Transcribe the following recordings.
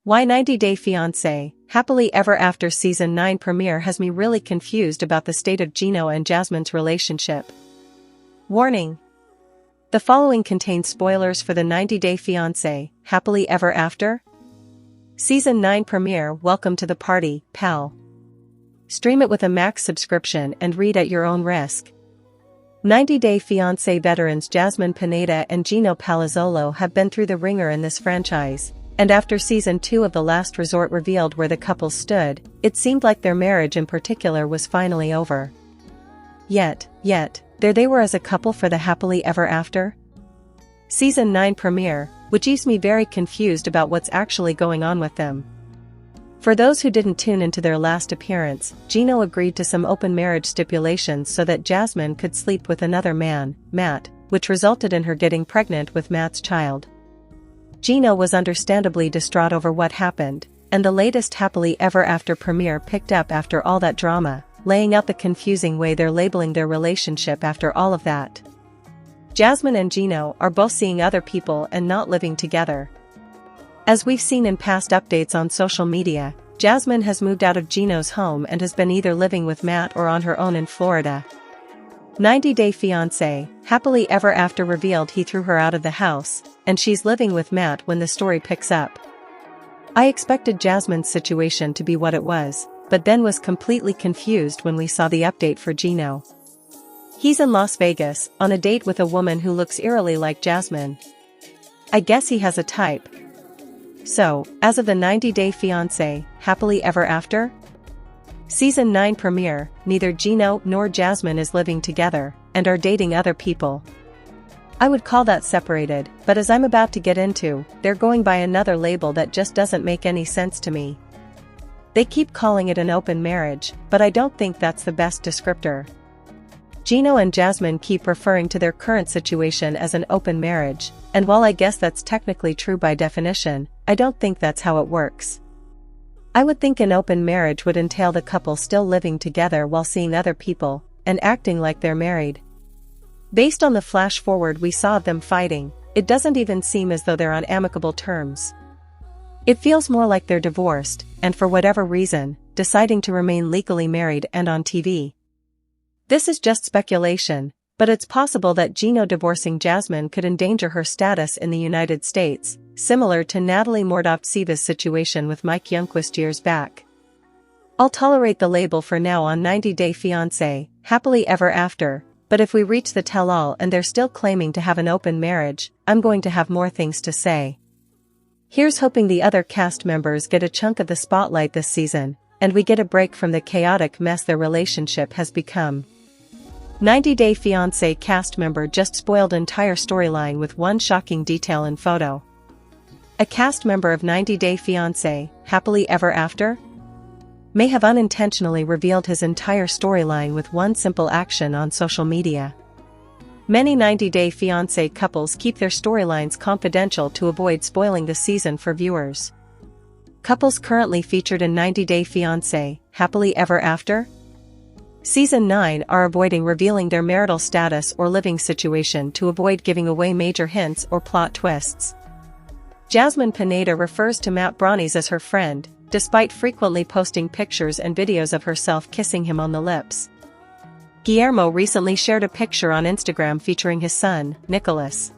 Why 90 Day Fiance, Happily Ever After Season 9 premiere has me really confused about the state of Gino and Jasmine's relationship. Warning! The following contains spoilers for the 90 Day Fiance, Happily Ever After Season 9 premiere. Welcome to the party, pal. Stream it with a Max subscription and read at your own risk. 90 Day Fiancé veterans Jasmine Pineda and Gino Palazzolo have been through the ringer in this franchise, and after Season 2 of The Last Resort revealed where the couple stood, it seemed like their marriage in particular was finally over. Yet, there they were as a couple for the Happily Ever After Season 9 premiere, which leaves me very confused about what's actually going on with them. For those who didn't tune into their last appearance, Gino agreed to some open marriage stipulations so that Jasmine could sleep with another man, Matt, which resulted in her getting pregnant with Matt's child. Gino was understandably distraught over what happened, and the latest Happily Ever After premiere picked up after all that drama, laying out the confusing way they're labeling their relationship after all of that. Jasmine and Gino are both seeing other people and not living together. As we've seen in past updates on social media, Jasmine has moved out of Gino's home and has been either living with Matt or on her own in Florida. 90 Day Fiancé, Happily Ever After revealed he threw her out of the house, and she's living with Matt when the story picks up. I expected Jasmine's situation to be what it was, but then was completely confused when we saw the update for Gino. He's in Las Vegas, on a date with a woman who looks eerily like Jasmine. I guess he has a type. So, as of the 90 Day Fiancé, Happily Ever After Season 9 premiere, neither Gino nor Jasmine is living together, and are dating other people. I would call that separated, but as I'm about to get into, they're going by another label that just doesn't make any sense to me. They keep calling it an open marriage, but I don't think that's the best descriptor. Gino and Jasmine keep referring to their current situation as an open marriage, and while I guess that's technically true by definition, I don't think that's how it works. I would think an open marriage would entail the couple still living together while seeing other people, and acting like they're married. Based on the flash forward we saw of them fighting, it doesn't even seem as though they're on amicable terms. It feels more like they're divorced, and for whatever reason, deciding to remain legally married and on TV. This is just speculation, but it's possible that Gino divorcing Jasmine could endanger her status in the United States, similar to Natalie Mordovtseva's situation with Mike Youngquist years back. I'll tolerate the label for now on 90 Day Fiancé, Happily Ever After, but if we reach the tell-all and they're still claiming to have an open marriage, I'm going to have more things to say. Here's hoping the other cast members get a chunk of the spotlight this season, and we get a break from the chaotic mess their relationship has become. 90 Day Fiancé cast member just spoiled entire storyline with one shocking detail in photo. A cast member of 90 Day Fiancé, Happily Ever After may have unintentionally revealed his entire storyline with one simple action on social media. Many 90 Day Fiancé couples keep their storylines confidential to avoid spoiling the season for viewers. Couples currently featured in 90 Day Fiancé, Happily Ever After Season 9 are avoiding revealing their marital status or living situation to avoid giving away major hints or plot twists. Jasmine Pineda refers to Matt Brownies as her friend, despite frequently posting pictures and videos of herself kissing him on the lips. Guillermo recently shared a picture on Instagram featuring his son, Nicholas.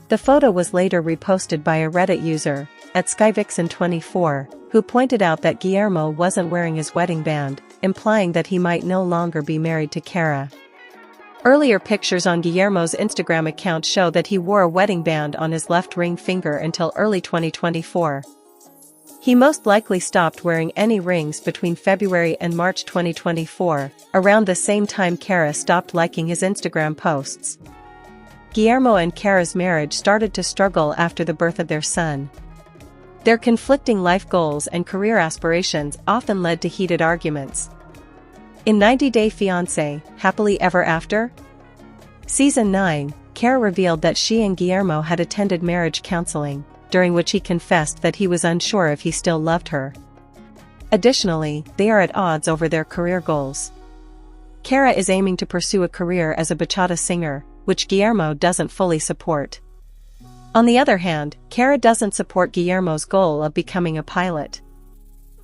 The photo was later reposted by a Reddit user, @SkyVixen24, who pointed out that Guillermo wasn't wearing his wedding band, implying that he might no longer be married to Cara. Earlier pictures on Guillermo's Instagram account show that he wore a wedding band on his left ring finger until early 2024. He most likely stopped wearing any rings between February and March 2024, around the same time Cara stopped liking his Instagram posts. Guillermo and Cara's marriage started to struggle after the birth of their son. Their conflicting life goals and career aspirations often led to heated arguments. In 90 Day Fiancé, Happily Ever After Season 9, Cara revealed that she and Guillermo had attended marriage counseling, during which he confessed that he was unsure if he still loved her. Additionally, they are at odds over their career goals. Cara is aiming to pursue a career as a bachata singer, which Guillermo doesn't fully support. On the other hand, Kara doesn't support Guillermo's goal of becoming a pilot.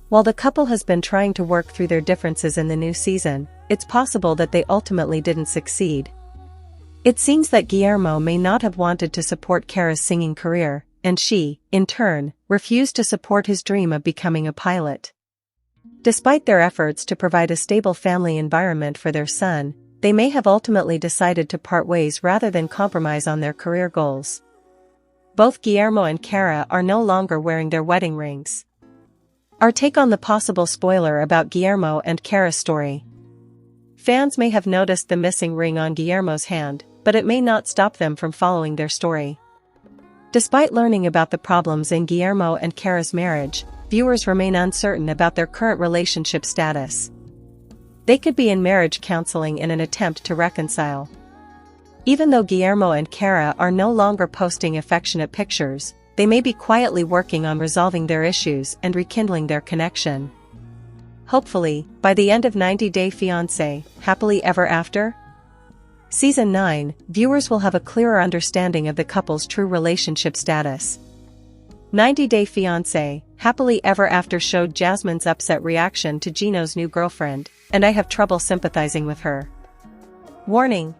While the couple has been trying to work through their differences in the new season, it's possible that they ultimately didn't succeed. It seems that Guillermo may not have wanted to support Kara's singing career, and she, in turn, refused to support his dream of becoming a pilot. Despite their efforts to provide a stable family environment for their son, they may have ultimately decided to part ways rather than compromise on their career goals. Both Guillermo and Kara are no longer wearing their wedding rings. Our take on the possible spoiler about Guillermo and Kara's story. Fans may have noticed the missing ring on Guillermo's hand, but it may not stop them from following their story. Despite learning about the problems in Guillermo and Kara's marriage, viewers remain uncertain about their current relationship status. They could be in marriage counseling in an attempt to reconcile. Even though Guillermo and Kara are no longer posting affectionate pictures, they may be quietly working on resolving their issues and rekindling their connection. Hopefully, by the end of 90 Day Fiance, Happily Ever After? Season 9, viewers will have a clearer understanding of the couple's true relationship status. 90 Day Fiance, Happily Ever After showed Jasmine's upset reaction to Gino's new girlfriend, and I have trouble sympathizing with her. Warning!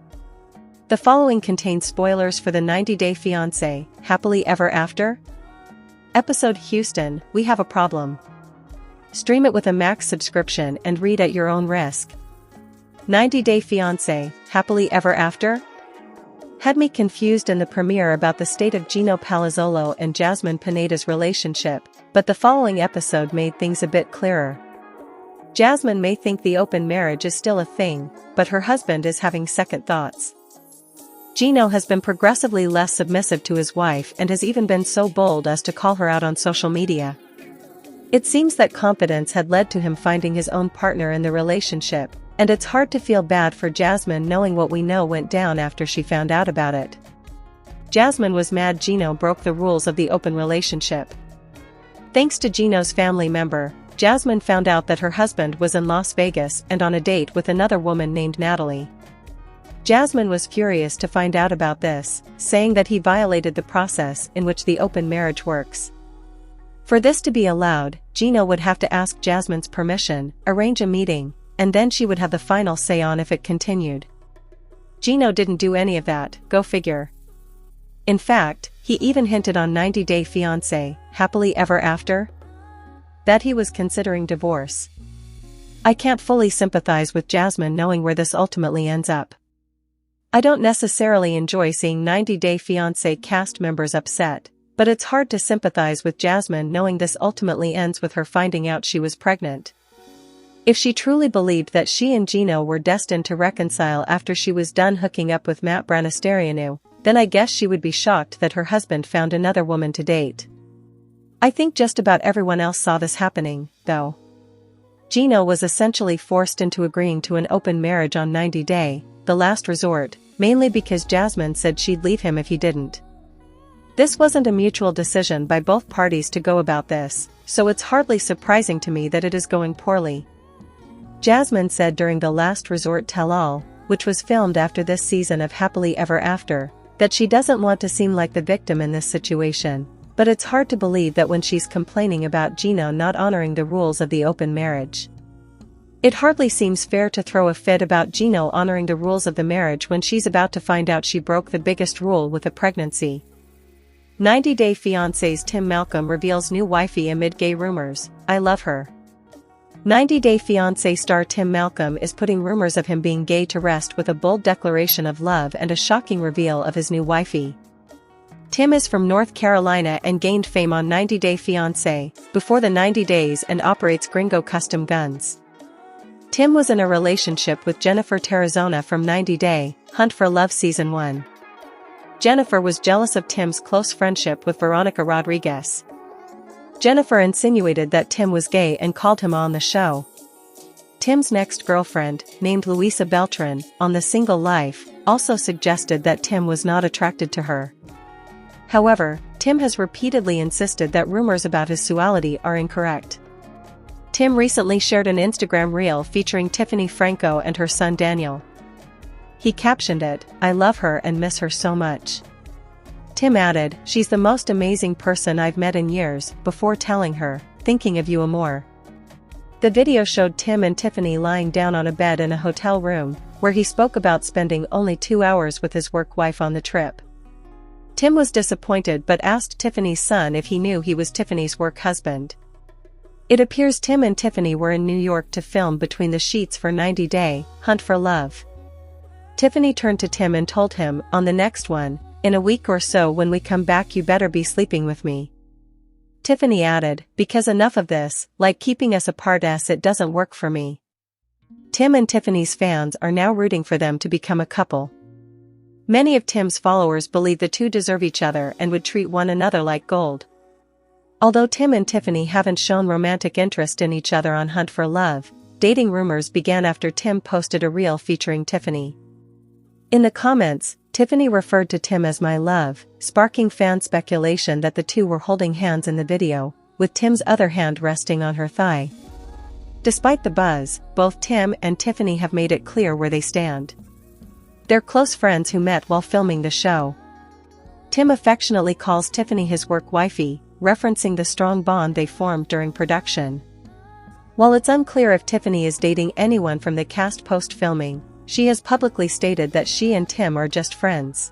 The following contains spoilers for the 90 Day Fiance, Happily Ever After? Episode Houston, We Have a Problem. Stream it with a Max subscription and read at your own risk. 90 Day Fiance, Happily Ever After? Had me confused in the premiere about the state of Gino Palazzolo and Jasmine Pineda's relationship, but the following episode made things a bit clearer. Jasmine may think the open marriage is still a thing, but her husband is having second thoughts. Gino has been progressively less submissive to his wife and has even been so bold as to call her out on social media. It seems that confidence had led to him finding his own partner in the relationship, and it's hard to feel bad for Jasmine knowing what we know went down after she found out about it. Jasmine was mad Gino broke the rules of the open relationship. Thanks to Gino's family member, Jasmine found out that her husband was in Las Vegas and on a date with another woman named Natalie. Jasmine was furious to find out about this, saying that he violated the process in which the open marriage works. For this to be allowed, Gino would have to ask Jasmine's permission, arrange a meeting, and then she would have the final say on if it continued. Gino didn't do any of that, go figure. In fact, he even hinted on 90 Day Fiance, Happily Ever After? That he was considering divorce. I can't fully sympathize with Jasmine knowing where this ultimately ends up. I don't necessarily enjoy seeing 90 Day Fiancé cast members upset, but it's hard to sympathize with Jasmine knowing this ultimately ends with her finding out she was pregnant. If she truly believed that she and Gino were destined to reconcile after she was done hooking up with Matt Branasterianu, then I guess she would be shocked that her husband found another woman to date. I think just about everyone else saw this happening, though. Gino was essentially forced into agreeing to an open marriage on 90 Day, the last resort, mainly because Jasmine said she'd leave him if he didn't. This wasn't a mutual decision by both parties to go about this, so it's hardly surprising to me that it is going poorly. Jasmine said during the Last Resort Tell-All, which was filmed after this season of Happily Ever After, that she doesn't want to seem like the victim in this situation, but it's hard to believe that when she's complaining about Gino not honoring the rules of the open marriage. It hardly seems fair to throw a fit about Gino honoring the rules of the marriage when she's about to find out she broke the biggest rule with a pregnancy. 90 Day Fiancé's Tim Malcolm reveals new wifey amid gay rumors, I love her. 90 Day Fiancé star Tim Malcolm is putting rumors of him being gay to rest with a bold declaration of love and a shocking reveal of his new wifey. Tim is from North Carolina and gained fame on 90 Day Fiancé, before the 90 Days, and operates Gringo Custom Guns. Tim was in a relationship with Jennifer Terrazona from 90 Day, Hunt for Love Season 1. Jennifer was jealous of Tim's close friendship with Veronica Rodriguez. Jennifer insinuated that Tim was gay and called him on the show. Tim's next girlfriend, named Luisa Beltran, on The Single Life, also suggested that Tim was not attracted to her. However, Tim has repeatedly insisted that rumors about his sexuality are incorrect. Tim recently shared an Instagram reel featuring Tiffany Franco and her son Daniel. He captioned it, I love her and miss her so much. Tim added, "She's the most amazing person I've met in years," before telling her, "Thinking of you more." The video showed Tim and Tiffany lying down on a bed in a hotel room, where he spoke about spending only 2 hours with his work wife on the trip. Tim was disappointed but asked Tiffany's son if he knew he was Tiffany's work husband. It appears Tim and Tiffany were in New York to film Between the Sheets for 90 Day, Hunt for Love. Tiffany turned to Tim and told him, "On the next one, in a week or so when we come back you better be sleeping with me." Tiffany added, "Because enough of this, like keeping us apart as it doesn't work for me." Tim and Tiffany's fans are now rooting for them to become a couple. Many of Tim's followers believe the two deserve each other and would treat one another like gold. Although Tim and Tiffany haven't shown romantic interest in each other on Hunt for Love, dating rumors began after Tim posted a reel featuring Tiffany. In the comments, Tiffany referred to Tim as "my love," sparking fan speculation that the two were holding hands in the video, with Tim's other hand resting on her thigh. Despite the buzz, both Tim and Tiffany have made it clear where they stand. They're close friends who met while filming the show. Tim affectionately calls Tiffany his work wifey, referencing the strong bond they formed during production. While it's unclear if Tiffany is dating anyone from the cast post-filming, she has publicly stated that she and Tim are just friends.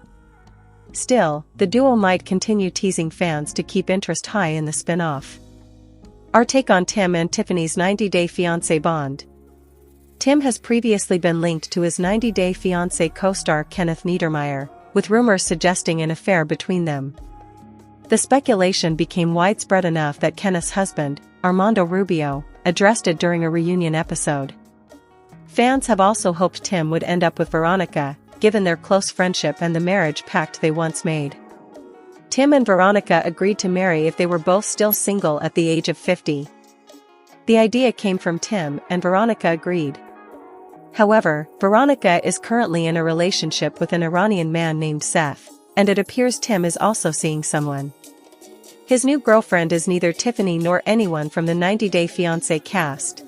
Still, the duo might continue teasing fans to keep interest high in the spin-off. Our take on Tim and Tiffany's 90-day fiancé bond. Tim has previously been linked to his 90-day fiancé co-star Kenneth Niedermeyer, with rumors suggesting an affair between them. The speculation became widespread enough that Kenneth's husband, Armando Rubio, addressed it during a reunion episode. Fans have also hoped Tim would end up with Veronica, given their close friendship and the marriage pact they once made. Tim and Veronica agreed to marry if they were both still single at the age of 50. The idea came from Tim and Veronica agreed. However, Veronica is currently in a relationship with an Iranian man named Seth, and it appears Tim is also seeing someone. His new girlfriend is neither Tiffany nor anyone from the 90 Day Fiancé cast.